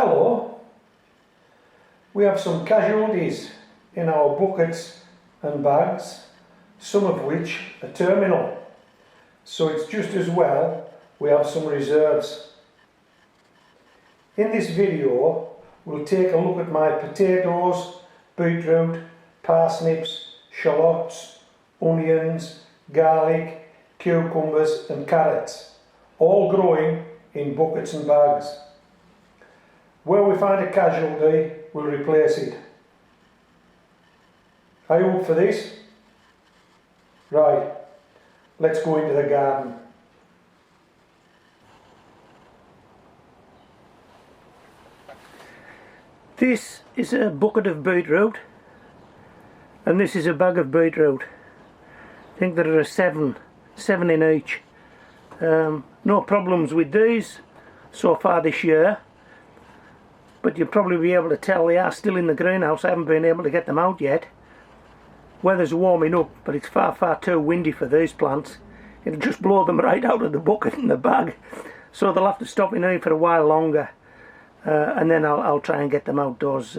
Hello, we have some casualties in our buckets and bags, some of which are terminal, so it's just as well we have some reserves. In this video we'll take a look at my potatoes, beetroot, parsnips, shallots, onions, garlic, cucumbers and carrots, all growing in buckets and bags. Where we find a casualty, we'll replace it. Are you up for this? Right, let's go into the garden. This is a bucket of beetroot and this is a bag of beetroot. I think there are seven in each. No problems with these so far this year, but you'll probably be able to tell they are still in the greenhouse. I haven't been able to get them out yet. Weather's warming up, but it's far too windy for these plants. It'll just blow them right out of the bucket and the bag, so they'll have to stop in here for a while longer, and then I'll try and get them outdoors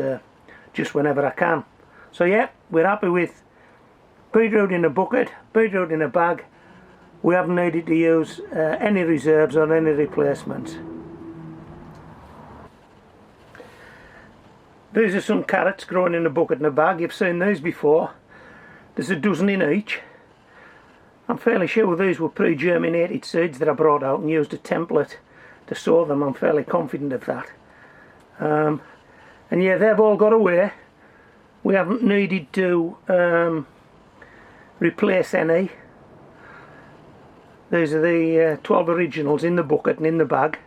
just whenever I can. So yeah, we're happy with beetroot in a bucket, beetroot in a bag. We haven't needed to use any reserves or any replacements. These are some carrots growing in a bucket and a bag. You've seen these before. There's a dozen in each. I'm fairly sure these were pre-germinated seeds that I brought out and used a template to sow them. I'm fairly confident of that. And yeah, they've all got away. We haven't needed to replace any. These are the 12 originals in the bucket and in the bag.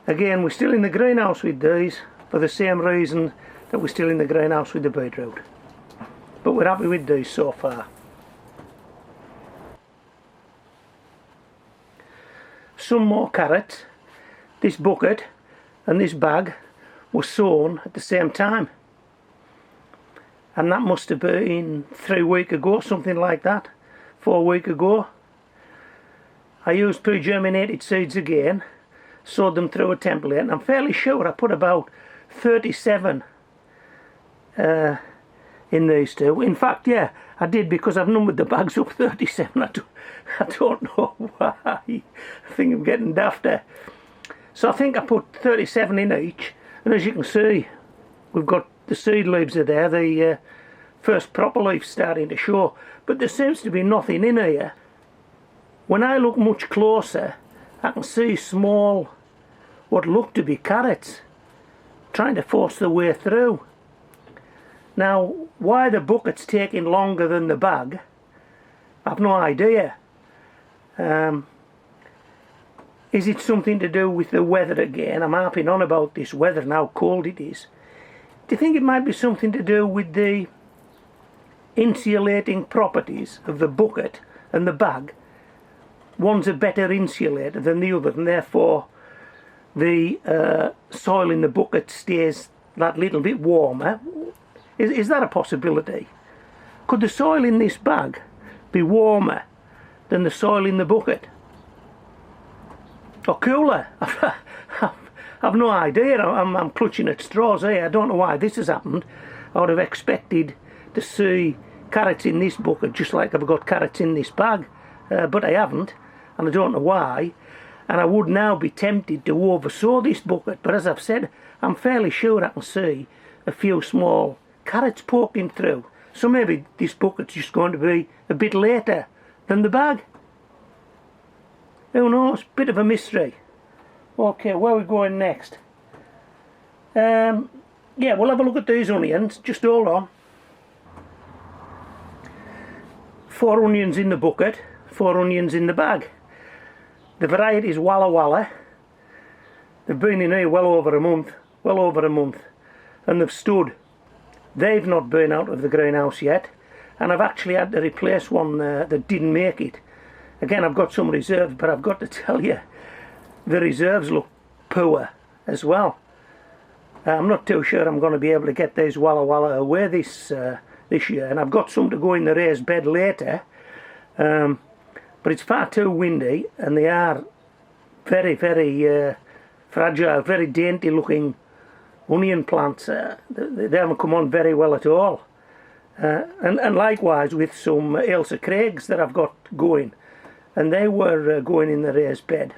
Again, we're still in the greenhouse with these for the same reason that we're still in the greenhouse with the beetroot. But we're happy with these so far. Some more carrots. This bucket and this bag were sown at the same time. And that must have been 3 weeks ago, something like that. 4 weeks ago. I used pre-germinated seeds again, sowed them through a template, and I'm fairly sure I put about 37 in these two. In fact, yeah, I did, because I've numbered the bags up 37. I don't know why. I think I'm getting dafter. So I think I put 37 in each, and as you can see, we've got the seed leaves are there, the first proper leaf starting to show, but there seems to be nothing in here. When I look much closer, I can see small, what look to be carrots, trying to force their way through. Now, why the bucket's taking longer than the bag, I've no idea. Is it something to do with the weather again? I'm harping on about this weather and how cold it is. Do you think it might be something to do with the insulating properties of the bucket and the bag? One's a better insulator than the other, and therefore the soil in the bucket stays that little bit warmer. Is that a possibility? Could the soil in this bag be warmer than the soil in the bucket? Or cooler? I've no idea. I'm clutching at straws here. I don't know why this has happened. I would have expected to see carrots in this bucket just like I've got carrots in this bag, but I haven't, and I don't know why. And I would now be tempted to oversow this bucket, but as I've said, I'm fairly sure I can see a few small carrots poking through. So maybe this bucket's just going to be a bit later than the bag. Who knows? Bit of a mystery. Okay, where are we going next? Yeah, we'll have a look at these onions. Just hold on. 4 onions in the bucket, 4 onions in the bag. The variety is Walla Walla. They've been in here well over a month, and they've stood. They've not been out of the greenhouse yet, and I've actually had to replace one that didn't make it. Again, I've got some reserves, but I've got to tell you, the reserves look poor as well. I'm not too sure I'm going to be able to get these Walla Walla away this year, and I've got some to go in the raised bed later. But it's far too windy, and they are very fragile, very dainty looking onion plants, they haven't come on very well at all. And likewise with some Ailsa Craigs that I've got going, and they were going in the raised bed.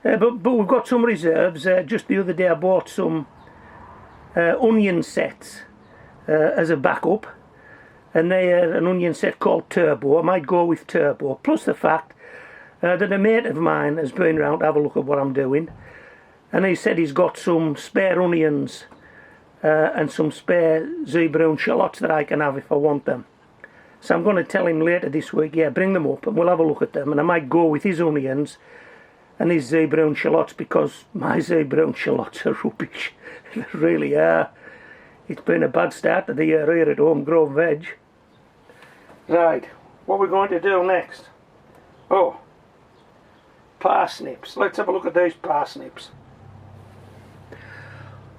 But we've got some reserves. Just the other day I bought some onion sets as a backup, and they are an onion set called Turbo. I might go with Turbo, plus the fact that a mate of mine has been round to have a look at what I'm doing, and he said he's got some spare onions and some spare Z-brown shallots that I can have if I want them. So I'm going to tell him later this week, yeah, bring them up and we'll have a look at them, and I might go with his onions and his Z-brown shallots, because my Z-brown shallots are rubbish. They really are. It's been a bad start to the year here at Home Grove Veg. Right, what we're going to do next? Oh, parsnips. Let's have a look at these parsnips.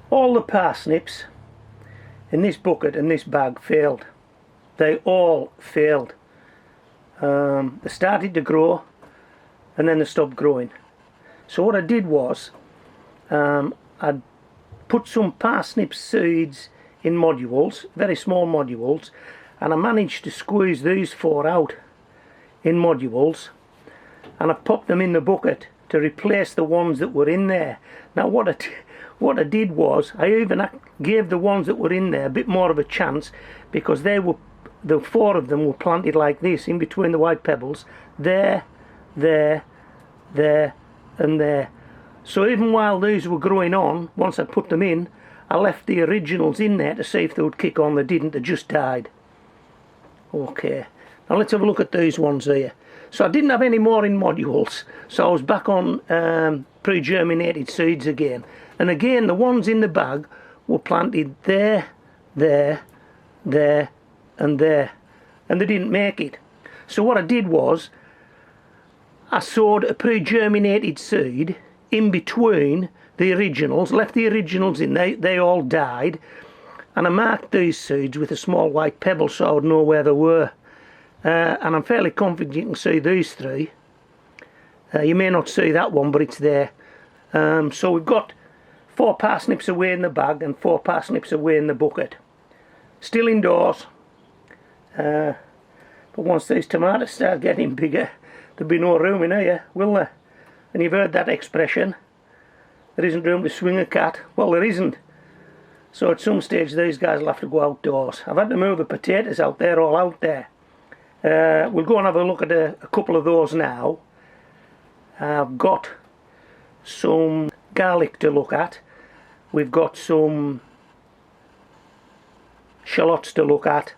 All the parsnips in this bucket and this bag failed. They all failed. They started to grow and then they stopped growing. So what I did was I put some parsnip seeds in modules, very small modules, and I managed to squeeze these 4 out in modules, and I popped them in the bucket to replace the ones that were in there. Now what I did was I even gave the ones that were in there a bit more of a chance, because the 4 of them were planted like this in between the white pebbles, there, there, there and there. So even while these were growing on, once I put them in, I left the originals in there to see if they would kick on. They didn't, they just died. Okay, now let's have a look at these ones here. So I didn't have any more in modules, so I was back on pre-germinated seeds again. And again, the ones in the bag were planted there, there, there and there, and they didn't make it. So what I did was I sowed a pre-germinated seed in between the originals, left the originals in, they all died, and I marked these seeds with a small white pebble so I would know where they were. And I'm fairly confident you can see these 3. You may not see that one, but it's there. So we've got 4 parsnips away in the bag and 4 parsnips away in the bucket. Still indoors. But once these tomatoes start getting bigger, there'll be no room in here, will there? And you've heard that expression, there isn't room to swing a cat. Well, there isn't. So at some stage these guys will have to go outdoors. I've had to move the potatoes out, they're all out there. We'll go and have a look at a couple of those now. I've got some garlic to look at. We've got some shallots to look at.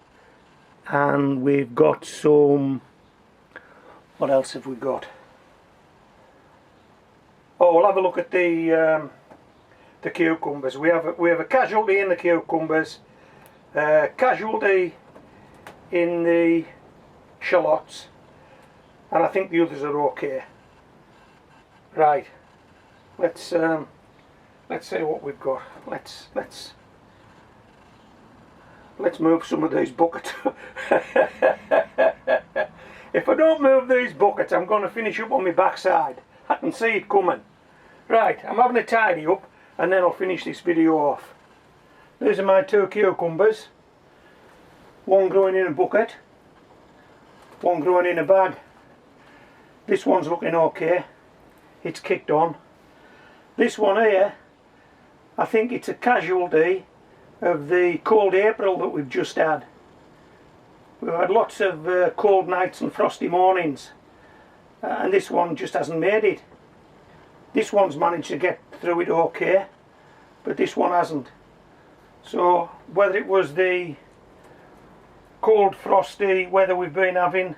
And we've got some... what else have we got? Oh, we'll have a look at the cucumbers. We have a casualty in the cucumbers, casualty in the shallots, and I think the others are okay. Right, let's see what we've got. Let's move some of these buckets. If I don't move these buckets, I'm going to finish up on my backside. I can see it coming. Right, I'm having a tidy up and then I'll finish this video off. These are my 2 cucumbers. One growing in a bucket, one growing in a bag. This one's looking okay. It's kicked on. This one here, I think it's a casualty of the cold April that we've just had. We've had lots of cold nights and frosty mornings, and this one just hasn't made it. This one's managed to get through it okay, but this one hasn't. So whether it was the cold frosty weather we've been having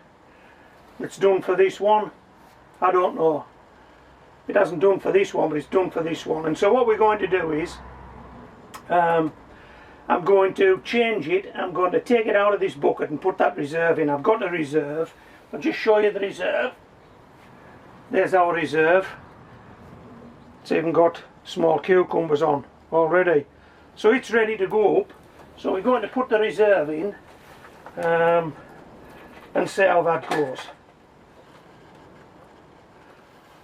that's done for this one, I don't know. It hasn't done for this one, but it's done for this one. And so what we're going to do is I'm going to change it. I'm going to take it out of this bucket and put that reserve in. I've got a reserve. I'll just show you the reserve. There's our reserve. It's even got small cucumbers on already. So it's ready to go up. So we're going to put the reserve in and see how that goes.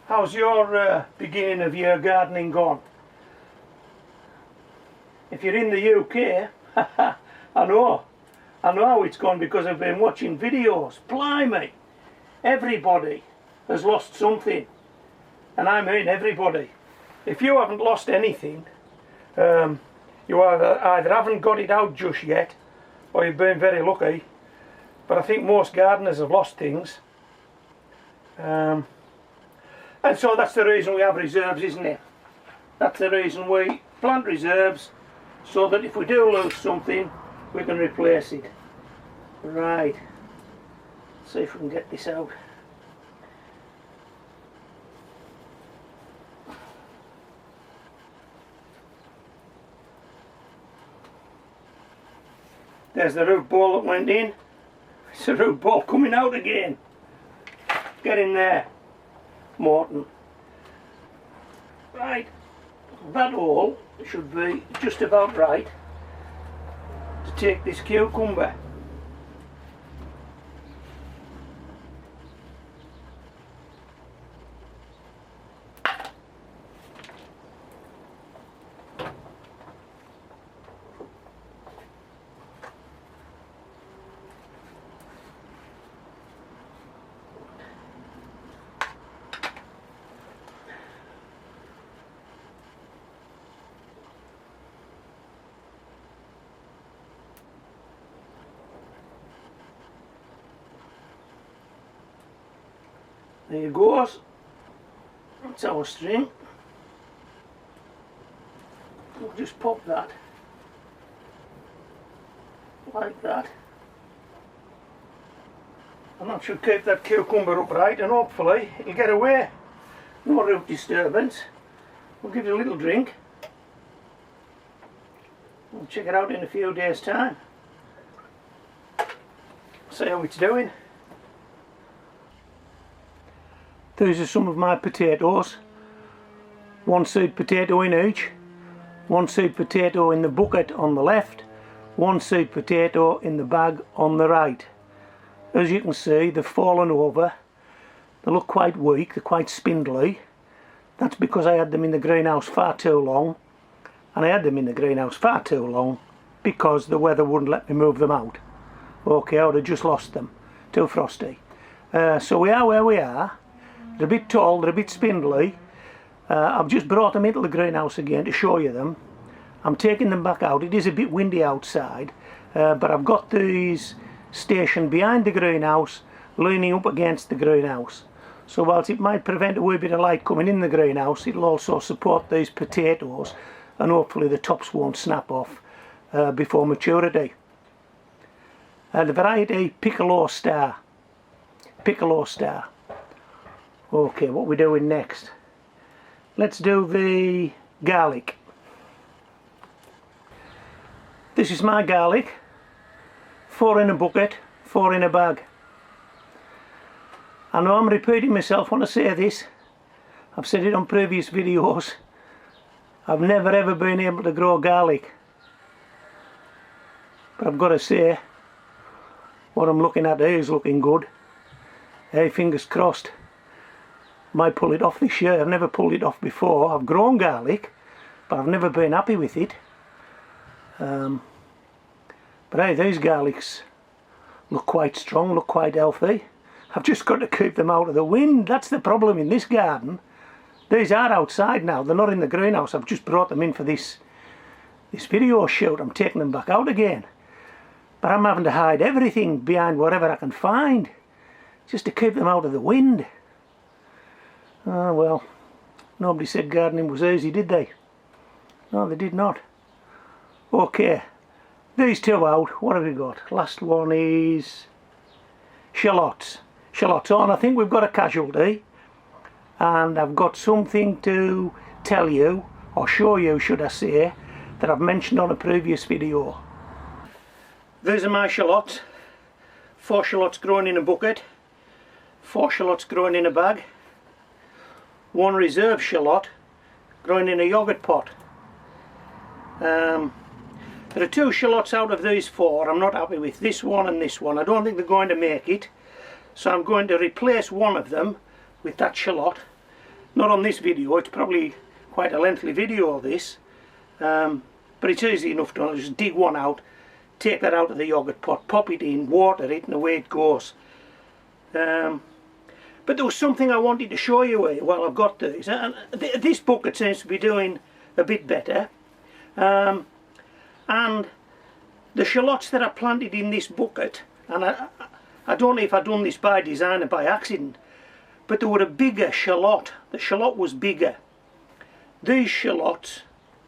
How's your beginning of your gardening gone? If you're in the UK, I know how it's gone because I've been watching videos. Blimey, everybody has lost something, and I mean everybody. If you haven't lost anything, you either haven't got it out just yet, or you've been very lucky. But I think most gardeners have lost things, and so that's the reason we have reserves, isn't it? That's the reason we plant reserves, so that if we do lose something, we can replace it. Right, let's see if we can get this out. There's the root ball that went in. It's the root ball coming out again. Get in there, Morton. Right, that hole should be just about right to take this cucumber. There it goes. That's our string. We'll just pop that like that, and that should keep that cucumber upright, and hopefully it'll get away. No root disturbance. We'll give it a little drink. We'll check it out in a few days' time. See how it's doing. These are some of my potatoes. One seed potato in each. One seed potato in the bucket on the left. One seed potato in the bag on the right. As you can see, they've fallen over. They look quite weak, they're quite spindly. That's because I had them in the greenhouse far too long. And I had them in the greenhouse far too long because the weather wouldn't let me move them out. Okay, I would have just lost them. Too frosty. So we are where we are. They're a bit tall, they're a bit spindly. I've just brought them into the greenhouse again to show you them. I'm taking them back out. It is a bit windy outside, but I've got these stationed behind the greenhouse, leaning up against the greenhouse. So whilst it might prevent a wee bit of light coming in the greenhouse, it'll also support these potatoes, and hopefully the tops won't snap off before maturity. The variety Piccolo Star. Piccolo Star. Okay, what we're doing next? Let's do the garlic. This is my garlic. 4 in a bucket, 4 in a bag. I know I'm repeating myself when I say this. I've said it on previous videos. I've never ever been able to grow garlic. But I've got to say, what I'm looking at here is looking good. Hey, fingers crossed. Might pull it off this year. I've never pulled it off before. I've grown garlic, but I've never been happy with it. But hey, these garlics look quite strong, look quite healthy. I've just got to keep them out of the wind. That's the problem in this garden. These are outside now. They're not in the greenhouse. I've just brought them in for this video shoot. I'm taking them back out again. But I'm having to hide everything behind whatever I can find, just to keep them out of the wind. Ah, well, nobody said gardening was easy, did they? No, they did not. Okay, these two out. What have we got? Last one is shallots. Shallots on. I think we've got a casualty, and I've got something to tell you, or show you should I say, that I've mentioned on a previous video. These are my shallots. 4 shallots growing in a bucket, 4 shallots growing in a bag, 1 reserve shallot growing in a yogurt pot. There are 2 shallots out of these 4 I'm not happy with, this one and this one. I don't think they're going to make it, so I'm going to replace one of them with that shallot. Not on this video, it's probably quite a lengthy video this. but it's easy enough to just dig one out, take that out of the yoghurt pot, pop it in, water it, and away it goes. But there was something I wanted to show you here while I've got these. And this bucket seems to be doing a bit better. And the shallots that I planted in this bucket, and I don't know if I've done this by design or by accident, but there were a bigger shallot. The shallot was bigger. These shallots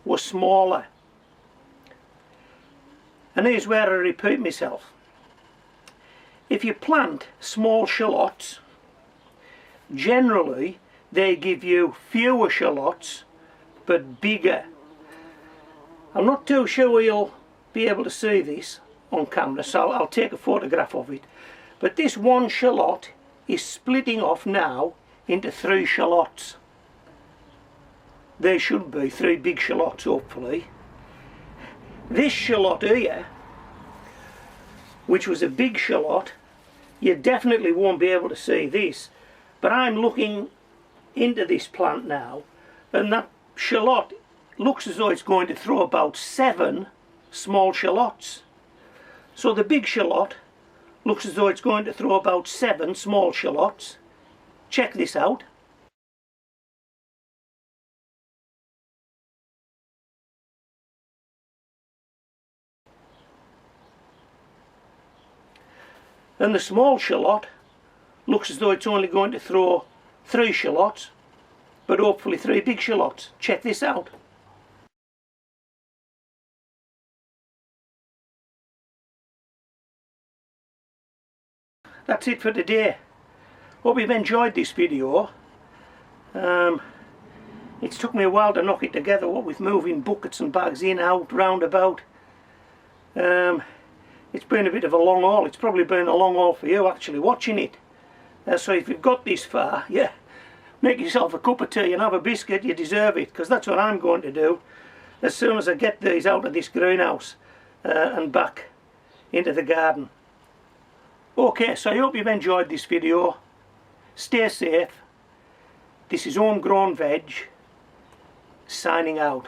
were smaller. And here's where I repeat myself. If you plant small shallots, generally they give you fewer shallots but bigger. I'm not too sure you'll be able to see this on camera, so I'll take a photograph of it. But this one shallot is splitting off now into 3 shallots. There should be 3 big shallots, hopefully. This shallot here, which was a big shallot, you definitely won't be able to see this, but I'm looking into this plant now, and that shallot looks as though it's going to throw about 7 small shallots. So the big shallot looks as though it's going to throw about 7 small shallots. Check this out. And the small shallot looks as though it's only going to throw 3 shallots, but hopefully 3 big shallots. Check this out. That's it for today. Hope you've enjoyed this video. It's took me a while to knock it together, what with moving buckets and bags in, out, round about. It's been a bit of a long haul. It's probably been a long haul for you actually watching it. So if you've got this far, yeah, make yourself a cup of tea and have a biscuit. You deserve it, because that's what I'm going to do as soon as I get these out of this greenhouse and back into the garden. Okay, so I hope you've enjoyed this video. Stay safe. This is Homegrown Veg, signing out.